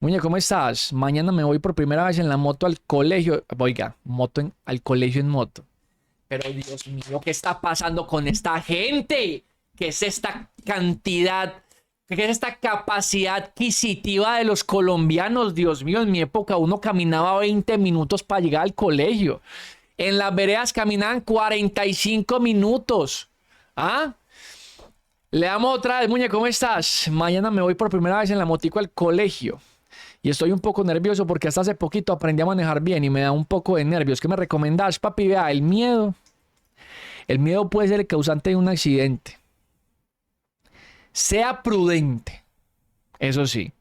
Muñe, ¿cómo estás? Mañana me voy por primera vez en la moto al colegio. Oiga, al colegio en moto. Pero Dios mío, ¿qué está pasando con esta gente? ¿Qué es esta cantidad? ¿Qué es esta capacidad adquisitiva de los colombianos? Dios mío, en mi época uno caminaba 20 minutos para llegar al colegio. En las veredas caminaban 45 minutos. ¿Ah? Le damos otra vez, Muñe, ¿cómo estás? Mañana me voy por primera vez en la motico al colegio. Y estoy un poco nervioso porque hasta hace poquito aprendí a manejar bien y me da un poco de nervios. ¿Qué me recomendás, papi? Vea, el miedo puede ser el causante de un accidente. Sea prudente, eso sí,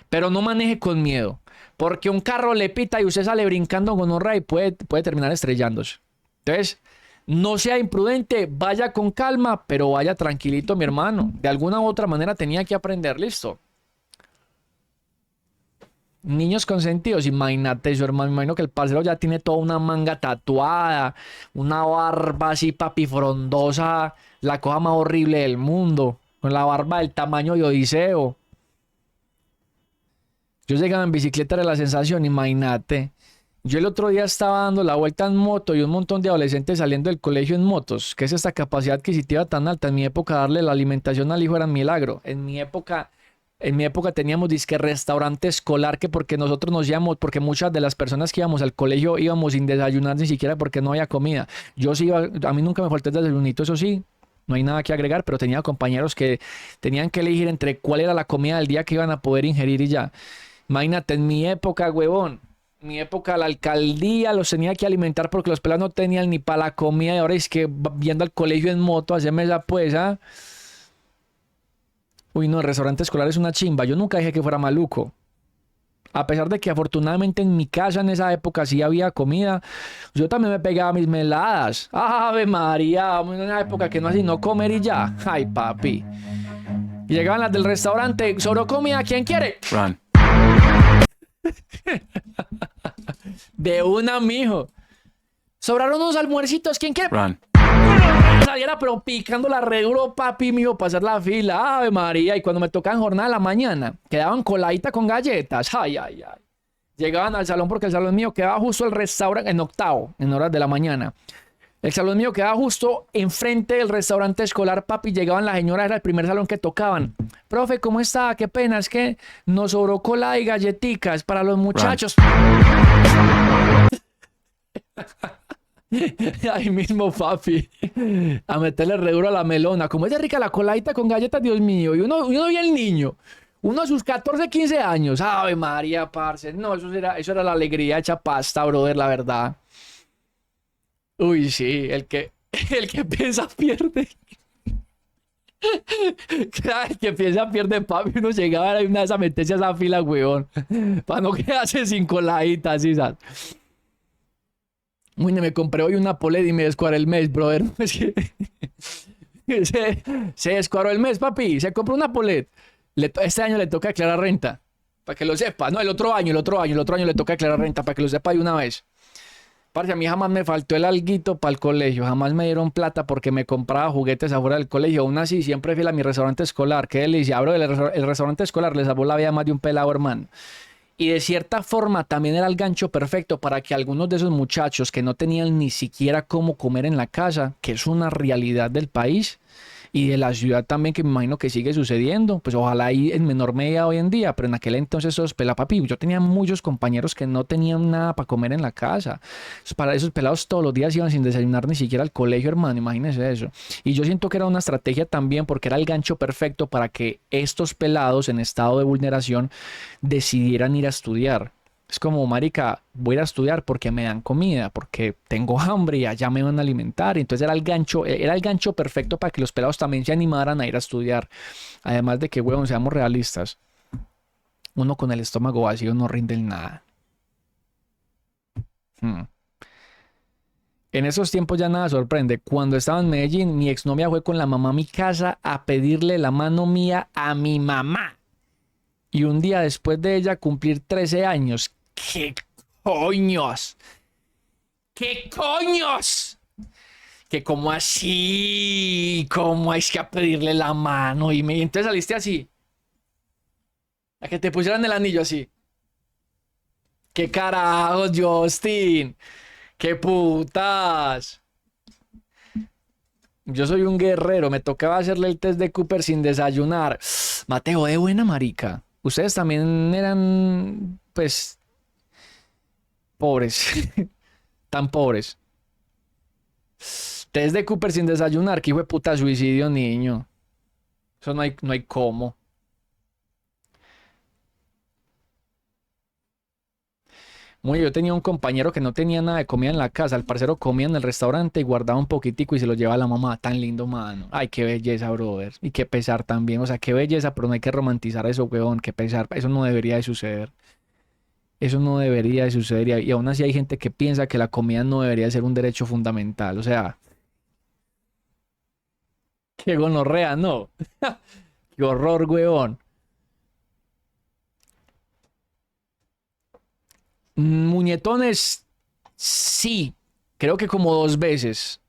pero no maneje con miedo, porque un carro le pita y usted sale brincando con un ray y puede terminar estrellándose. Entonces, no sea imprudente, vaya con calma, pero vaya tranquilito, mi hermano. De alguna u otra manera tenía que aprender, listo. Niños consentidos, imagínate eso, hermano. Me imagino que el parcero ya tiene toda una manga tatuada, una barba así, papi, frondosa, la cosa más horrible del mundo, con la barba del tamaño de Odiseo. Yo llegaba en bicicleta, era la sensación, imagínate. Yo el otro día estaba dando la vuelta en moto y un montón de adolescentes saliendo del colegio en motos. ¿Qué es esta capacidad adquisitiva tan alta? En mi época darle la alimentación al hijo era un milagro. En mi época teníamos disque restaurante escolar que porque nosotros nos íbamos, porque muchas de las personas que íbamos al colegio íbamos sin desayunar ni siquiera porque no había comida. Yo sí iba, a mí nunca me faltó el desayunito, eso sí, no hay nada que agregar, pero tenía compañeros que tenían que elegir entre cuál era la comida del día que iban a poder ingerir y ya. Imagínate, en mi época, huevón, en mi época la alcaldía los tenía que alimentar porque los pelados no tenían ni para la comida y ahora es que viendo al colegio en moto, hacerme esa pues, ¿ah? Uy, no, el restaurante escolar es una chimba. Yo nunca dije que fuera maluco. A pesar de que afortunadamente en mi casa en esa época sí había comida, yo también me pegaba mis meladas. Ave María, en una época que no así no comer y ya. Ay, papi. Y llegaban las del restaurante, sobró comida, ¿quién quiere? Run, De una, mijo. Sobraron unos almuercitos, ¿quién quiere? run. Saliera pero picando la re duro, papi mío, para hacer la fila. Ave María. Y cuando me tocaban jornada de la mañana, quedaban coladita con galletas. Ay, ay, ay. Llegaban al salón porque el salón mío quedaba justo el restaurante en octavo, en horas de la mañana. El salón mío quedaba justo enfrente del restaurante escolar, papi. Llegaban las señoras, era el primer salón que tocaban. Profe, ¿cómo está? Qué pena, es que nos sobró colada y galletitas para los Run. muchachos. Ahí mismo, papi. A meterle re duro a la melona. Como es de rica la coladita con galletas, Dios mío. Y uno bien niño. Uno a sus 14, 15 años. Ave María, parce. No, eso era la alegría hecha pasta, brother, la verdad. Uy, sí, el que piensa pierde. Claro, el que piensa pierde, papi. Uno llegaba a una de esas meterse a esa fila, weón. Para no quedarse sin coladitas, ¿sí sabes? Uy, me compré hoy una poled y me descuadré el mes, brother. Se descuadró el mes, papi. Se compró una poled. Este año le toca declarar renta. Para que lo sepa. No, el otro año le toca declarar renta. Para que lo sepa de una vez. Parce, a mí jamás me faltó el alguito para el colegio. Jamás me dieron plata porque me compraba juguetes afuera del colegio. Aún así, siempre fui a mi restaurante escolar. Qué delicia. Bro, el restaurante escolar le salvó la vida a más de un pelado, hermano. Y de cierta forma también era el gancho perfecto para que algunos de esos muchachos que no tenían ni siquiera cómo comer en la casa, que es una realidad del país y de la ciudad también, que me imagino que sigue sucediendo, pues ojalá ahí en menor medida hoy en día, pero en aquel entonces esos pelapapi, yo tenía muchos compañeros que no tenían nada para comer en la casa. Para esos pelados todos los días iban sin desayunar ni siquiera al colegio, hermano, imagínense eso. Y yo siento que era una estrategia también porque era el gancho perfecto para que estos pelados en estado de vulneración decidieran ir a estudiar. Es como, marica, voy a ir a estudiar porque me dan comida, porque tengo hambre y allá me van a alimentar. Entonces era el gancho perfecto para que los pelados también se animaran a ir a estudiar. Además de que, huevón, seamos realistas, uno con el estómago vacío no rinde en nada. Hmm. En esos tiempos ya nada sorprende. Cuando estaba en Medellín, mi exnovia fue con la mamá a mi casa a pedirle la mano mía a mi mamá. Y un día después de ella cumplir 13 años. ¿Qué coños? ¿Qué coños? Que como así, cómo es que a pedirle la mano y entonces saliste así, a que te pusieran el anillo así. ¿Qué carajos, Justin? ¡Qué putas! Yo soy un guerrero, me tocaba hacerle el test de Cooper sin desayunar. Mateo, de buena marica. Ustedes también eran, pues, pobres. Tan pobres. Test de Cooper sin desayunar, que hijo de puta suicidio, niño. Eso no hay cómo. Muy, yo tenía un compañero que no tenía nada de comida en la casa. El parcero comía en el restaurante y guardaba un poquitico y se lo llevaba a la mamá. Tan lindo, mano. Ay, qué belleza, brother. Y qué pesar también. O sea, qué belleza, pero no hay que romantizar eso, weón. Qué pesar. Eso no debería de suceder. Eso no debería de suceder. Y aún así hay gente que piensa que la comida no debería ser un derecho fundamental. O sea, qué gonorrea, no. Qué horror, weón. Muñetones, sí. Creo que como 2 veces.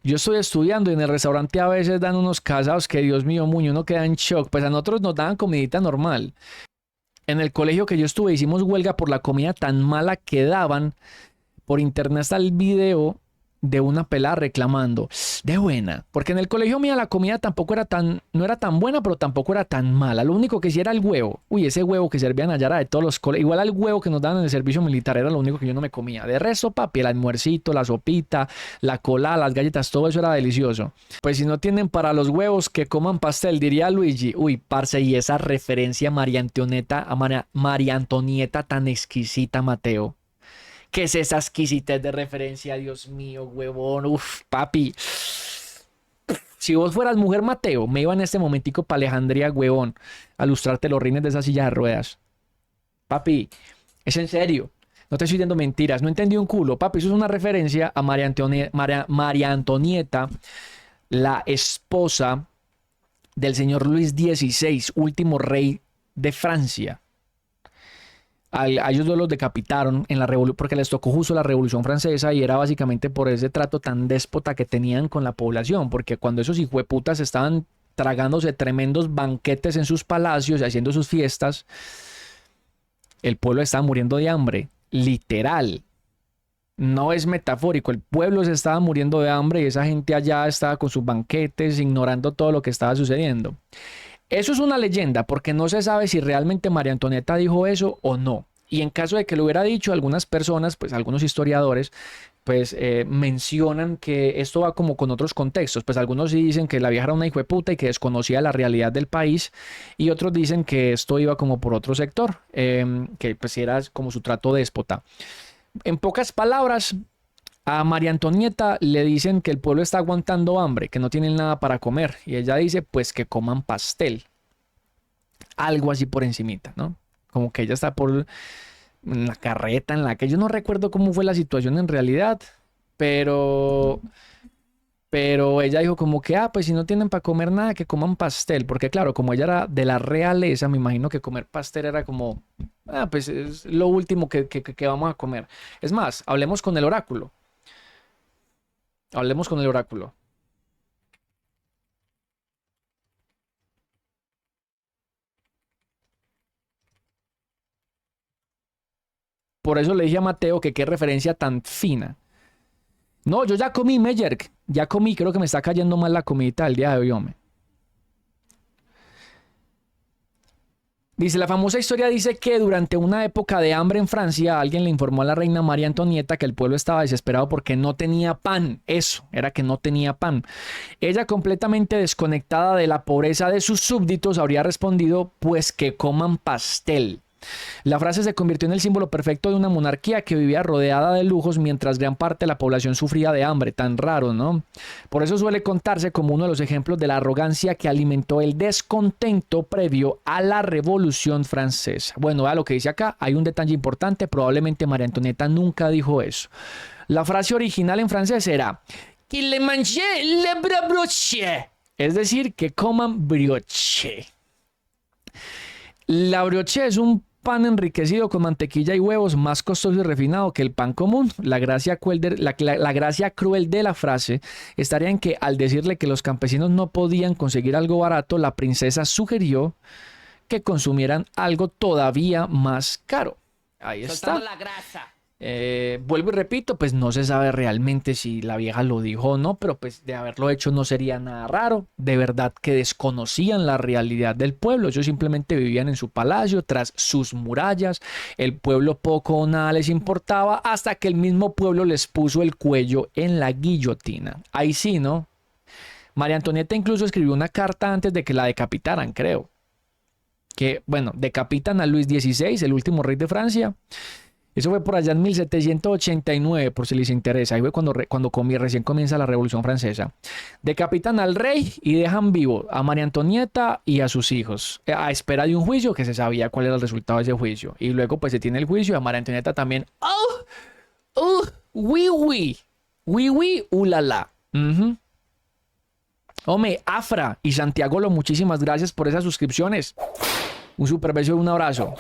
Yo estoy estudiando y en el restaurante a veces dan unos casados que, Dios mío, Muño, uno queda en shock. Pues a nosotros nos daban comidita normal. En el colegio que yo estuve hicimos huelga por la comida tan mala que daban. Por internet está el video de una pelada reclamando de buena, porque en el colegio mío la comida tampoco era tan, no era tan buena, pero tampoco era tan mala. Lo único que sí era el huevo. Uy, ese huevo que servían allá era de todos los colegios. Igual al huevo que nos daban en el servicio militar era lo único que yo no me comía. De resto, papi, el almuercito, la sopita, la cola, las galletas, todo eso era delicioso. Pues si no tienen para los huevos, que coman pastel, diría Luigi. Uy, parce, y esa referencia a María Antonieta tan exquisita, Mateo. ¿Qué es esa exquisitez de referencia? Dios mío, huevón. Uf, papi. Si vos fueras mujer, Mateo, me iba en este momentico para Alejandría, huevón, a lustrarte los rines de esa silla de ruedas. Papi, es en serio. No te estoy diciendo mentiras. No entendí un culo. Papi, eso es una referencia a María Antonieta, la esposa del señor Luis XVI, último rey de Francia. A ellos dos los decapitaron en la revolución porque les tocó justo la Revolución Francesa y era básicamente por ese trato tan déspota que tenían con la población, porque cuando esos hijueputas estaban tragándose tremendos banquetes en sus palacios y haciendo sus fiestas, el pueblo estaba muriendo de hambre, literal. No es metafórico, el pueblo se estaba muriendo de hambre y esa gente allá estaba con sus banquetes, ignorando todo lo que estaba sucediendo. Eso es una leyenda porque no se sabe si realmente María Antonieta dijo eso o no. Y en caso de que lo hubiera dicho, algunas personas, pues algunos historiadores, pues mencionan que esto va como con otros contextos. Pues algunos sí dicen que la vieja era una hijueputa y que desconocía la realidad del país. Y otros dicen que esto iba como por otro sector, que pues era como su trato déspota. En pocas palabras, a María Antonieta le dicen que el pueblo está aguantando hambre, que no tienen nada para comer. Y ella dice, pues que coman pastel. Algo así por encimita, ¿no? Como que ella está por la carreta en la que yo no recuerdo cómo fue la situación en realidad, pero... Pero ella dijo como que, pues si no tienen para comer nada, que coman pastel. Porque claro, como ella era de la realeza, me imagino que comer pastel era como, pues es lo último que vamos a comer. Es más, hablemos con el oráculo. Hablemos con el oráculo. Por eso le dije a Mateo que qué referencia tan fina. No, yo ya comí, Meyer. Ya comí, creo que me está cayendo mal la comidita del día de hoy, hombre. Dice, la famosa historia dice que durante una época de hambre en Francia, alguien le informó a la reina María Antonieta que el pueblo estaba desesperado porque no tenía pan. Eso, era que no tenía pan. Ella, completamente desconectada de la pobreza de sus súbditos, habría respondido, pues que coman pastel. La frase se convirtió en el símbolo perfecto de una monarquía que vivía rodeada de lujos mientras gran parte de la población sufría de hambre. Tan raro, ¿no? Por eso suele contarse como uno de los ejemplos de la arrogancia que alimentó el descontento previo a la Revolución Francesa. Bueno, vea lo que dice acá. Hay un detalle importante. Probablemente María Antonieta nunca dijo eso. La frase original en francés era que le mangé le brioche. Es decir, que coman brioche. La brioche es un pan enriquecido con mantequilla y huevos, más costoso y refinado que el pan común. La gracia cruel de la frase estaría en que al decirle que los campesinos no podían conseguir algo barato, la princesa sugirió que consumieran algo todavía más caro. Ahí Soltando está. la grasa. Vuelvo y repito, pues no se sabe realmente si la vieja lo dijo o no, pero pues de haberlo hecho no sería nada raro. De verdad que desconocían la realidad del pueblo. Ellos simplemente vivían en su palacio, tras sus murallas. El pueblo poco o nada les importaba hasta que el mismo pueblo les puso el cuello en la guillotina. Ahí sí, ¿no? María Antonieta incluso escribió una carta antes de que la decapitaran, creo. Que, bueno, decapitan a Luis XVI, el último rey de Francia. Eso fue por allá en 1789, por si les interesa. Ahí fue cuando recién comienza la Revolución Francesa. Decapitan al rey y dejan vivo a María Antonieta y a sus hijos, a espera de un juicio que se sabía cuál era el resultado de ese juicio. Y luego pues se tiene el juicio y a María Antonieta también. ¡Oh! ¡Oh! ¡Oui, oui! ¡Oui, oui! ¡Ulala! Hombre, Afra y Santiago, muchísimas gracias por esas suscripciones. Un super beso y un abrazo.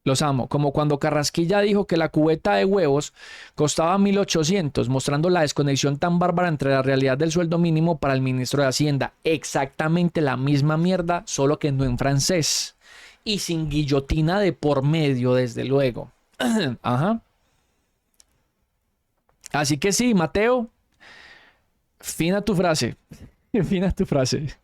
Los amo. Como cuando Carrasquilla dijo que la cubeta de huevos costaba 1.800, mostrando la desconexión tan bárbara entre la realidad del sueldo mínimo para el ministro de Hacienda. Exactamente la misma mierda, solo que no en francés. Y sin guillotina de por medio, desde luego. Ajá. Así que sí, Mateo, fina tu frase. Fina tu frase.